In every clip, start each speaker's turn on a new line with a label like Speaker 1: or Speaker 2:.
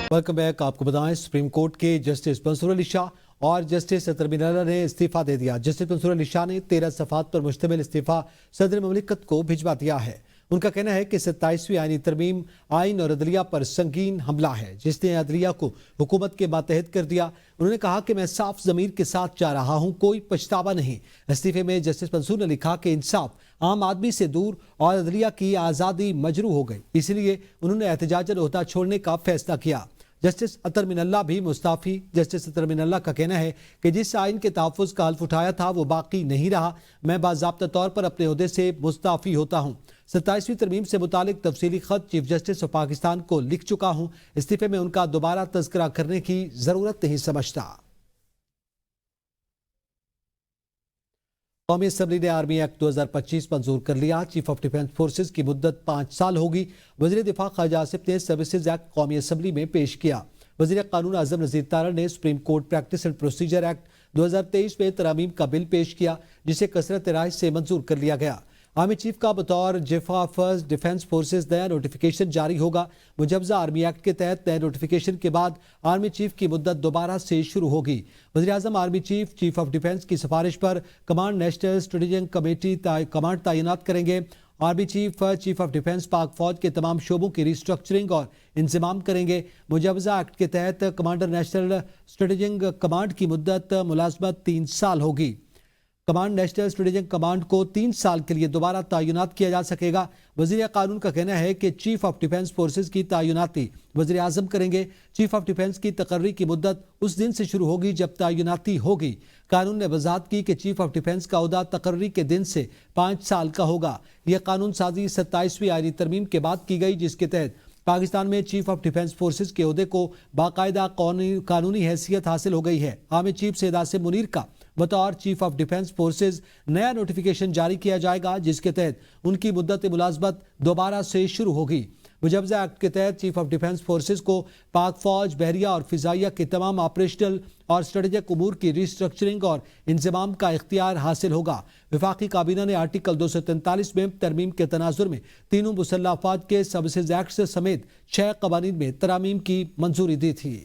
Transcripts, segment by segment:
Speaker 1: Welcome back. आपको बताएं, supreme court के जस्टिस मंसूर अली शाह और जस्टिस अतर मिनल्ला ने इस्तीफा दे दिया। जस्टिस मंसूर अली शाह ने 13 सफात पर मुश्तमिल इस्तीफा सदर ममलिकत को भिजवा दिया है। उनका कहना है कि 27वीं आईनी तरमीम आइन और अदलिया पर संगीन हमला है, जिसने अदलिया को हुकूमत के मातहत कर दिया। उन्होंने कहा कि मैं साफ ज़मीर के साथ जा रहा हूं, कोई पछतावा नहीं। इस्तीफे में जस्टिस मंसूर ने लिखा कि इंसाफ आम आदमी से दूर और अदलिया की आज़ादी मजरू हो गई, इसलिए उन्होंने एहतजाजन ओहदा छोड़ने का फैसला किया। जस्टिस अतर मिनल्ला भी मुस्ताफी। जस्टिस अतर मिनल्ला का कहना है कि जिस आइन के तहफ़्फ़ुज़ का हल्फ उठाया था वो बाकी नहीं रहा। मैं बाज़ाब्ता तौर पर अपने ओहदे से मुस्ताफ़ी होता हूँ। 27वीं तरमीम से मुतालिक तफसीली ख़त चीफ जस्टिस ऑफ पाकिस्तान को लिख चुका हूँ। इस्तीफे में उनका दोबारा तज़किरा करने की ज़रूरत नहीं समझता। कौमी असम्बली ने आर्मी एक्ट 2025 मंजूर कर लिया। चीफ ऑफ डिफेंस फोर्सेज की मुद्दत 5 साल होगी। वज़ीर दिफा ख्वाजा आसिफ ने सर्विसेज एक्ट कौमी असम्बली में पेश किया। वज़ीर कानून आज़म नज़ीर तारड़ ने supreme court practice and procedure act 2023 में तरामीम का बिल पेश किया, जिसे कसरत राय से मंजूर कर लिया गया। आर्मी चीफ का बतौर चीफ ऑफ डिफेंस फोर्सेज नया नोटिफिकेशन जारी होगा। मुजवजा आर्मी एक्ट के तहत नए नोटिफिकेशन के बाद आर्मी चीफ की मुद्दत दोबारा से शुरू होगी। वज़ीर आज़म army chief chief of defence की सिफारिश पर command national strategic committee command तैनात करेंगे। Army chief chief of defence Pak फौज के तमाम शोबों की रिस्ट्रक्चरिंग और इंतजाम करेंगे। मुजवजा एक्ट के तहत कमांडर नेशनल स्ट्रेटेजिक कमांड की मुद्दत मुलाजमत 3 साल होगी। कमांड नेशनल स्ट्रेटेजिक कमांड को 3 साल के लिए दोबारा तैनात किया जा सकेगा। वज़ीर कानून का कहना है कि चीफ ऑफ डिफेंस फोर्सेज की तैनाती वज़ीर आज़म करेंगे। चीफ ऑफ डिफेंस की तकर्री की मुद्दत उस दिन से शुरू होगी जब तैनाती होगी। कानून ने वजाहत की कि चीफ ऑफ डिफेंस का ओहदा तकर्री के दिन से 5 साल का होगा। यह कानून साजी 27वीं आईनी तरमीम के बाद की गई, जिसके तहत पाकिस्तान में चीफ ऑफ डिफेंस फोर्सेज के ओहदे को बाकायदा कानूनी हैसियत हासिल हो गई है। आर्मी चीफ सैयद आसिम मुनीर का बतौर चीफ ऑफ डिफेंस फोर्सेज नया नोटिफिकेशन जारी किया जाएगा, जिसके तहत उनकी मुद्दत मुलाजमत दोबारा से शुरू होगी। मुजवजा एक्ट के तहत चीफ ऑफ डिफेंस फोर्सेज को पाक फौज, बहरिया और फिजाइया के तमाम ऑपरेशनल और स्ट्रेटेजिक उमूर की रिस्ट्रक्चरिंग और इंतजाम का इख्तियार हासिल होगा। वफाकी काबीना ने आर्टिकल 243 में तरमीम के तनाजुर में तीनों मुसल्लह अफवाज के सर्विसेज एक्ट समेत 6 कवानीन में तरामीम की मंजूरी दी थी।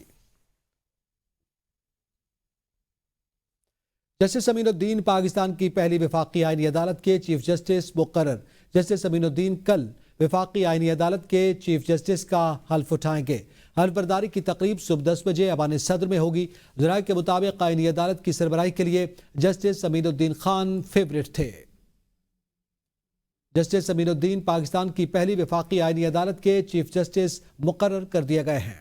Speaker 1: जस्टिस अमीनुद्दीन पाकिस्तान की पहली वफाकी आईनी अदालत के चीफ जस्टिस मुकर्रर। जस्टिस अमीनुद्दीन कल वफाकी आईनी अदालत के चीफ जस्टिस का हल्फ उठाएंगे। हल्फ बर्दारी की तकरीब सुबह 10 बजे अवान सदर में होगी। ज़राए के मुताबिक आईनी अदालत की सरबराही के लिए जस्टिस अमीनुद्दीन खान फेवरेट थे। जस्टिस अमीनुद्दीन पाकिस्तान की पहली वफाकी आईनी अदालत के चीफ जस्टिस मुकर्रर कर दिए गए हैं।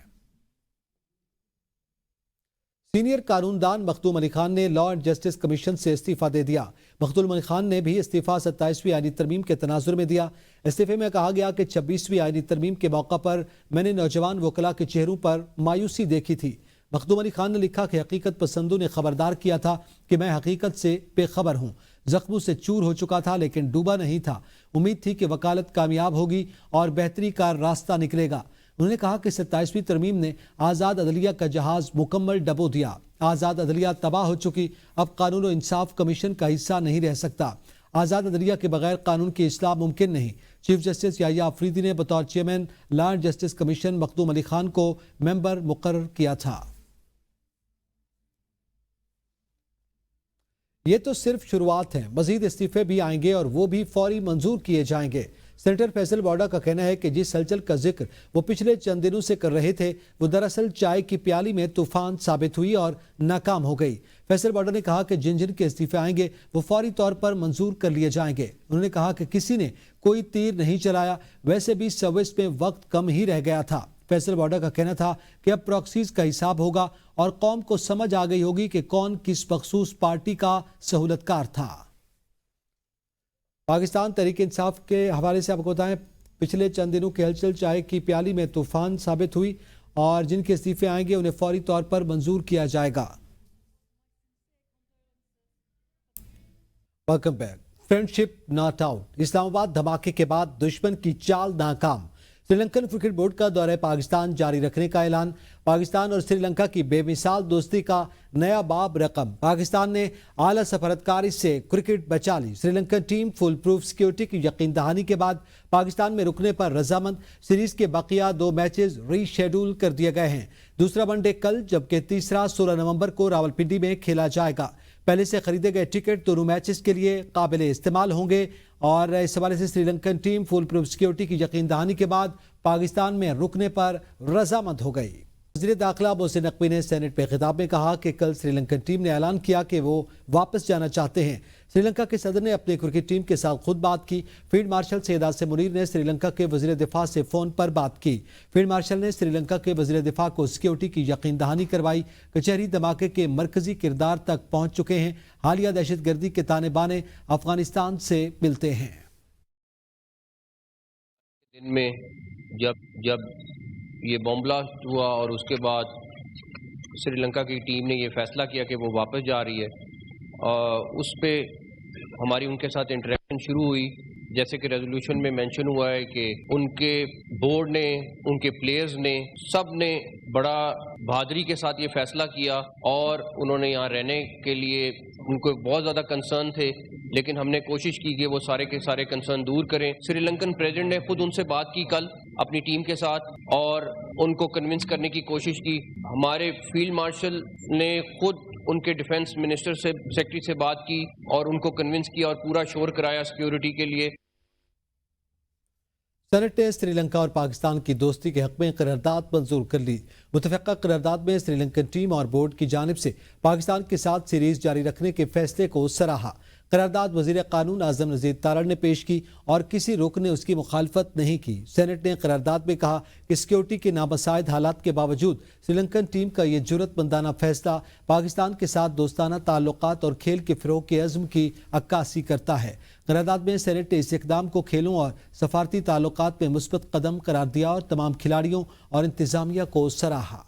Speaker 1: सीनियर कानूनदान मखदूम अली खान ने लॉ एंड जस्टिस कमीशन से इस्तीफा दे दिया। मखदूम अली खान ने भी इस्तीफा 27वीं आईनी तरमीम के तनाजुर में दिया। इस्तीफे में कहा गया कि 26वीं आईनी तरमीम के मौका पर मैंने नौजवान वकला के चेहरों पर मायूसी देखी थी। मखदूम अली खान ने लिखा कि हकीकत पसंदों ने खबरदार किया था कि मैं हकीकत से बेखबर हूँ। जख्मों से चूर हो चुका था लेकिन डूबा नहीं था। उम्मीद थी कि वकालत कामयाब होगी और बेहतरी का रास्ता निकलेगा। उन्होंने कहा कि 27वीं तरमीम ने आज़ाद अदलिया का जहाज मुकम्मल डबो दिया। आज़ाद अदलिया तबाह हो चुकी, अब कानून और इंसाफ कमीशन का हिस्सा नहीं रह सकता। आज़ाद अदलिया के बगैर कानून की इस्लाह मुमकिन नहीं। चीफ जस्टिस याहिया अफरीदी ने बतौर chairman law and justice commission Makhdoom Ali Khan को मेंबर मुकर्रर किया था। ये तो सिर्फ शुरुआत है, मजीद इस्तीफे भी आएंगे और वो भी फौरी मंजूर किए जाएंगे। सेनेटर फैसल बॉर्डा का कहना है कि जिस हलचल का जिक्र वो पिछले चंद दिनों से कर रहे थे वो दरअसल चाय की प्याली में तूफान साबित हुई और नाकाम हो गई। फैसल बॉर्डा ने कहा कि जिन जिन के इस्तीफे आएंगे वो फौरी तौर पर मंजूर कर लिए जाएंगे। उन्होंने कहा कि किसी ने कोई तीर नहीं चलाया, वैसे भी सर्विस में वक्त कम ही रह गया था। फैसल बॉर्डा का कहना था कि अब प्रॉक्सीज का हिसाब होगा और कौम को समझ आ गई होगी कि कौन किस मखसूस पार्टी का सहूलतकार था। पाकिस्तान तहरीक इंसाफ के हवाले से आपको बताएं, पिछले चंद दिनों की हलचल चाय की प्याली में तूफान साबित हुई और जिनके इस्तीफे आएंगे उन्हें फौरी तौर पर मंजूर किया जाएगा। Welcome back. Friendship not out. Islamabad धमाके के बाद दुश्मन की चाल नाकाम। श्री लंकन क्रिकेट बोर्ड का दौरे पाकिस्तान जारी रखने का ऐलान। पाकिस्तान और श्रीलंका की बेमिसाल दोस्ती का नया बाब रकम। पाकिस्तान ने आला सफरतकारी से क्रिकेट बचा ली। Sri Lankan team foolproof security की यकीन दहानी के बाद पाकिस्तान में रुकने पर रजामंद। सीरीज के बकिया 2 मैचेस रीशेड्यूल कर दिए गए हैं। दूसरा वनडे कल, जबकि तीसरा 16 नवंबर को रावलपिंडी में खेला जाएगा। पहले से खरीदे गए टिकट दोनों मैचेस के लिए काबिल इस्तेमाल होंगे और इस हवाले से Sri Lankan team foolproof security की यकीन दहानी के बाद पाकिस्तान में रुकने पर रजामंद हो गई। वज़ीर दाखिला मोहसिन नकवी ने सेनेट में खिताब में कहा कि कल श्रीलंकन टीम ने ऐलान किया कि वो वापस जाना चाहते हैं। श्रीलंका के सदर ने अपनी क्रिकेट टीम के साथ खुद बात की। फील्ड मार्शल सैयद आसिम मुनीर ने श्रीलंका के वज़ीर दिफा से फ़ोन पर बात की। फील्ड मार्शल ने श्रीलंका के वज़ीर दिफा को सिक्योरिटी की यकीन दहानी करवाई। कचहरी धमाके के मरकजी किरदार तक पहुंच चुके हैं। हालिया दहशतगर्दी के ताने बाने अफगानिस्तान से मिलते हैं।
Speaker 2: दिन में जब ये बॉम्ब ब्लास्ट हुआ और उसके बाद श्रीलंका की टीम ने ये फैसला किया कि वो वापस जा रही है, उस पे हमारी उनके साथ इंटरेक्शन शुरू हुई। जैसे कि रेजोल्यूशन में मेंशन हुआ है कि उनके बोर्ड ने, उनके प्लेयर्स ने, सब ने बड़ा बहादुरी के साथ ये फैसला किया और उन्होंने यहाँ रहने के लिए उनको बहुत ज़्यादा कंसर्न थे, लेकिन हमने कोशिश की कि वो सारे के सारे कंसर्न दूर करें। श्रीलंकन प्रेसिडेंट ने खुद उनसे बात की कल अपनी टीम के साथ और उनको कन्विंस करने की कोशिश की। हमारे फील्ड मार्शल ने खुद उनके डिफेंस मिनिस्टर से, सेक्रेटरी से बात की और उनको कन्विंस किया और पूरा शोर कराया सिक्योरिटी के लिए।
Speaker 1: सेनेट ने श्रीलंका और पाकिस्तान की दोस्ती के हक में करारदाद मंजूर कर ली। मुतफ़क़ा करारदाद में श्रीलंकन टीम और बोर्ड की जानिब से पाकिस्तान के साथ सीरीज जारी रखने के फैसले को सराहा। करारदाद वज़ीर कानून आज़म नज़ीर तारड़ ने पेश की और किसी रुक ने उसकी मुखालफत नहीं की। सेनेट ने करारदाद में कहा कि सिक्योरिटी के नामसाइद हालात के बावजूद श्रीलंकन टीम का ये जुर्रतमंदाना फैसला पाकिस्तान के साथ दोस्ताना ताल्लुकात और खेल के फ़रोग़ के अज़्म की अक्कासी करता है। करारदाद में सेनेट ने इस इक़दाम को खेलों और सफारती ताल्लुकात में मुस्बत कदम करार दिया और तमाम खिलाड़ियों और इंतज़ामिया को सराहा।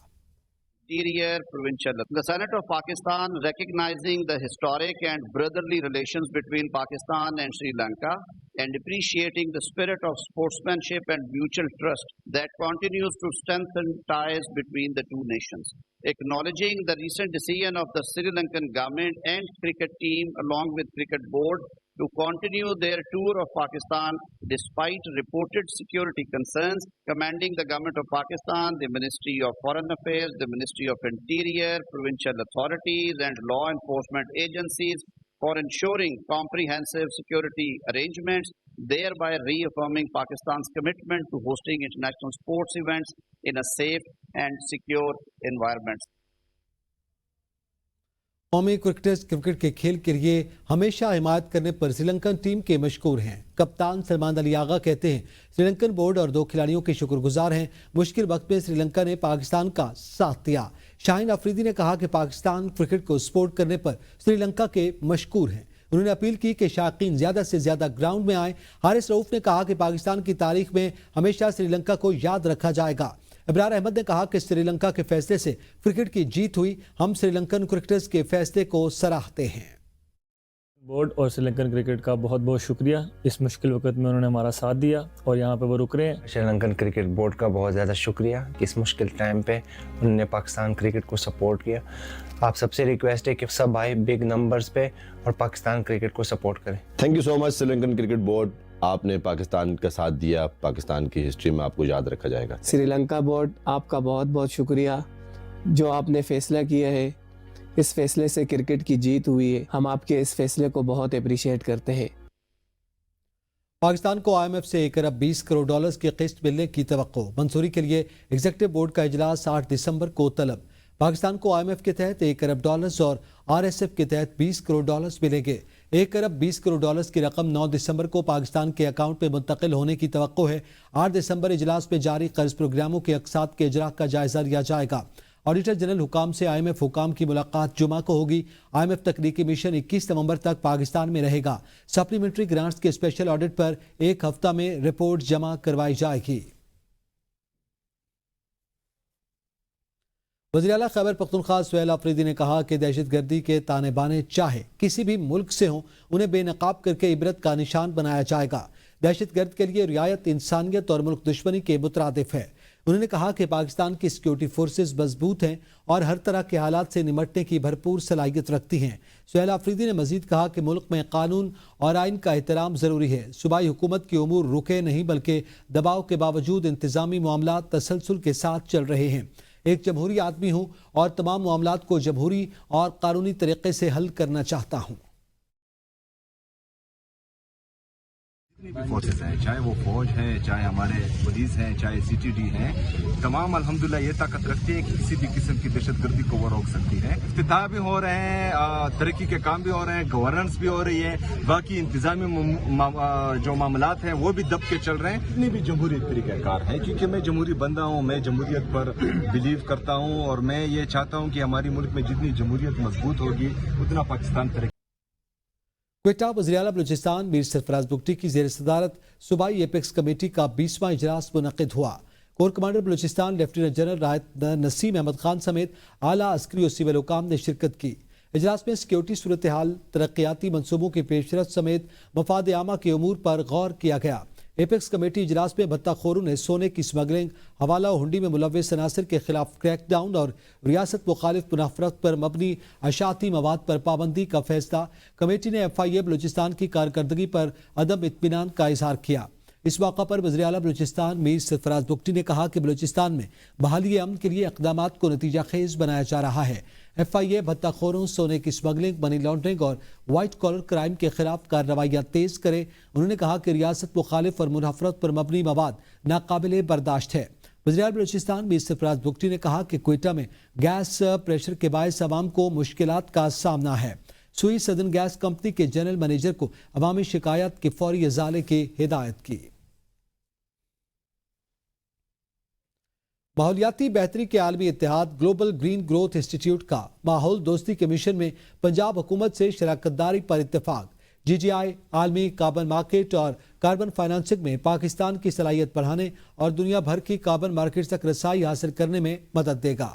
Speaker 3: Interior Provincial. The Senate of Pakistan, recognizing the historic and brotherly relations between Pakistan and Sri Lanka and appreciating the spirit of sportsmanship and mutual trust that continues to strengthen ties between the two nations. Acknowledging the recent decision of the Sri Lankan government and cricket team along with cricket board to continue their tour of Pakistan despite reported security concerns, commending the government of Pakistan, the Ministry of Foreign Affairs, the Ministry of Interior, provincial authorities and law enforcement agencies for ensuring comprehensive security arrangements, thereby reaffirming Pakistan's commitment to hosting international sports events in a safe and secure environment.
Speaker 1: कौमी cricketers cricket के खेल के लिए हमेशा हिमायत करने पर Sri Lankan team के मशहूर हैं। कप्तान सलमान अली आगा कहते हैं श्रीलंकन बोर्ड और 2 खिलाड़ियों के शुक्रगुजार हैं। मुश्किल वक्त में श्रीलंका ने पाकिस्तान का साथ दिया। शाहीन अफरीदी ने कहा कि पाकिस्तान क्रिकेट को सपोर्ट करने पर श्रीलंका के मशहूर हैं। उन्होंने अपील की कि शायकीन ज्यादा से ज्यादा ग्राउंड में आए। हारिस रऊफ ने कहा कि पाकिस्तान की तारीख में हमेशा श्रीलंका को याद रखा जाएगा। इब्रार अहमद ने कहा कि श्रीलंका के फैसले से क्रिकेट की जीत हुई। हम श्रीलंकन क्रिकेटर्स के फैसले को सराहते हैं।
Speaker 4: बोर्ड और श्रीलंकन क्रिकेट का बहुत बहुत शुक्रिया। इस मुश्किल वक्त में उन्होंने हमारा साथ दिया और यहाँ पे वो रुक रहे हैं।
Speaker 5: श्रीलंकन क्रिकेट बोर्ड का बहुत ज़्यादा शुक्रिया कि इस मुश्किल टाइम पे उन्होंने पाकिस्तान क्रिकेट को सपोर्ट किया। आप सबसे रिक्वेस्ट है कि सब आए बिग नंबर्स पे और पाकिस्तान क्रिकेट को सपोर्ट करें।
Speaker 6: Thank you so much Sri Lankan cricket board, आपने पाकिस्तान का साथ दिया। पाकिस्तान की हिस्ट्री में आपको याद रखा जाएगा।
Speaker 7: श्रीलंका बोर्ड, आपका बहुत बहुत शुक्रिया जो आपने फैसला किया है। इस फैसले से क्रिकेट की जीत हुई है। हम आपके इस फैसले को बहुत अप्रिशिएट करते हैं।
Speaker 1: पाकिस्तान को IMF से $1 अरब 20 करोड़ डॉलर्स की किस्त मिलने की तवक्को। मंजूरी के लिए एग्जीक्यूटिव बोर्ड का इजलास 8 दिसंबर को तलब। पाकिस्तान को IMF के तहत $1 अरब और RSF के तहत $20 करोड़ मिलेंगे। $1 अरब 20 करोड़ की रकम 9 दिसंबर को पाकिस्तान के अकाउंट में मुंतकिल होने की तवक्को है। 8 दिसंबर इजलास में जारी कर्ज प्रोग्रामों के अक़सात के इजरा का जायजा लिया जाएगा। ऑडिटर जनरल हुकाम से IMF हुकाम की मुलाकात जुमा को होगी। IMF तकनीकी मिशन 21 नवंबर तक पाकिस्तान में रहेगा। सप्लीमेंट्री ग्रांट्स के स्पेशल ऑडिट पर 1 हफ्ता में रिपोर्ट जमा करवाई जाएगी। वज़ीर-ए-आला खैबर पख्तूनख्वा सुहेल अफरीदी ने कहा कि दहशतगर्दी के ताने बाने चाहे किसी भी मुल्क से हों, उन्हें बेनकाब करके इबरत का निशान बनाया जाएगा। دہشت گرد کے لیے رعایت انسانیت اور ملک دشمنی کے مترادف ہے۔ انہوں نے کہا کہ پاکستان کی سیکیورٹی فورسز مضبوط ہیں اور ہر طرح کے حالات سے نمٹنے کی بھرپور صلاحیت رکھتی ہیں۔ سہیل آفریدی نے مزید کہا کہ ملک میں قانون اور آئین کا احترام ضروری ہے۔ صوبائی حکومت کے امور رکے نہیں بلکہ دباؤ کے باوجود انتظامی معاملات تسلسل کے ساتھ چل رہے ہیں۔ ایک جمہوری آدمی ہوں اور تمام معاملات کو جمہوری اور قانونی طریقے سے حل کرنا چاہتا ہوں۔
Speaker 8: فورسز ہیں، چاہے وہ فوج ہے، چاہے ہمارے پولیس ہیں، چاہے CTD ہیں، تمام الحمدللہ یہ طاقت رکھتے ہیں کہ کسی بھی قسم کی دہشت گردی کو وہ روک سکتی ہے۔ افتتاح بھی ہو رہے ہیں، ترقی کے کام بھی ہو رہے ہیں، گورننس بھی ہو رہی ہے، باقی انتظامی جو معاملات ہیں وہ بھی دب کے چل رہے ہیں۔ اتنی بھی جمہوریت طریقہ کار ہے کیونکہ میں جمہوری بندہ ہوں، میں جمہوریت پر بلیو کرتا ہوں اور میں یہ چاہتا ہوں کہ ہماری ملک میں جتنی جمہوریت مضبوط ہوگی اتنا پاکستان ترقی۔
Speaker 1: کوئٹہ وزیر اعلیٰ بلوچستان میر سرفراز بگٹی کی زیر صدارت صوبائی ایپیکس کمیٹی کا 20واں اجلاس منعقد ہوا۔ Corps commander Balochistan lieutenant general رائد نسیم احمد خان سمیت اعلیٰ عسکری اور سول حکام نے شرکت کی۔ اجلاس میں سیکیورٹی صورتحال، ترقیاتی منصوبوں کی پیش رفت سمیت مفاد عامہ کے امور پر غور کیا گیا۔ ایپیکس کمیٹی اجلاس میں بھتہ خوروں نے سونے کی سمگلنگ، حوالہ و ہنڈی میں ملوث عناصر کے خلاف کریک ڈاؤن اور ریاست مخالف منافرت پر مبنی اشاعتی مواد پر پابندی کا فیصلہ۔ کمیٹی نے FIA بلوچستان کی کارکردگی پر عدم اطمینان کا اظہار کیا۔ اس موقع پر وزیر اعلیٰ بلوچستان میر سرفراز بگٹی نے کہا کہ بلوچستان میں بحالی امن کے لیے اقدامات کو نتیجہ خیز بنایا جا رہا ہے۔ FIA بھتہ خوروں، سونے کی سمگلنگ، منی لانڈرنگ اور وائٹ کالر کرائم کے خلاف کارروائیاں تیز کرے۔ انہوں نے کہا کہ ریاست مخالف اور منافرت پر مبنی مواد ناقابل برداشت ہے۔ وزیر اعلیٰ بلوچستان میر سرفراز بگٹی نے کہا کہ کوئٹہ میں گیس پریشر کے باعث عوام کو مشکلات کا سامنا ہے۔ سوئی سدرن گیس کمپنی کے جنرل مینیجر کو عوامی شکایات کے فوری ازالے کی ہدایت کی۔ ماحولیاتی بہتری کے عالمی اتحاد گلوبل گرین گروتھ انسٹی ٹیوٹ کا ماحول دوستی کے مشن میں پنجاب حکومت سے شراکت داری پر اتفاق۔ GGI عالمی کاربن مارکیٹ اور کاربن فائنانسنگ میں پاکستان کی صلاحیت بڑھانے اور دنیا بھر کی کاربن مارکیٹ تک رسائی حاصل کرنے میں مدد دے گا۔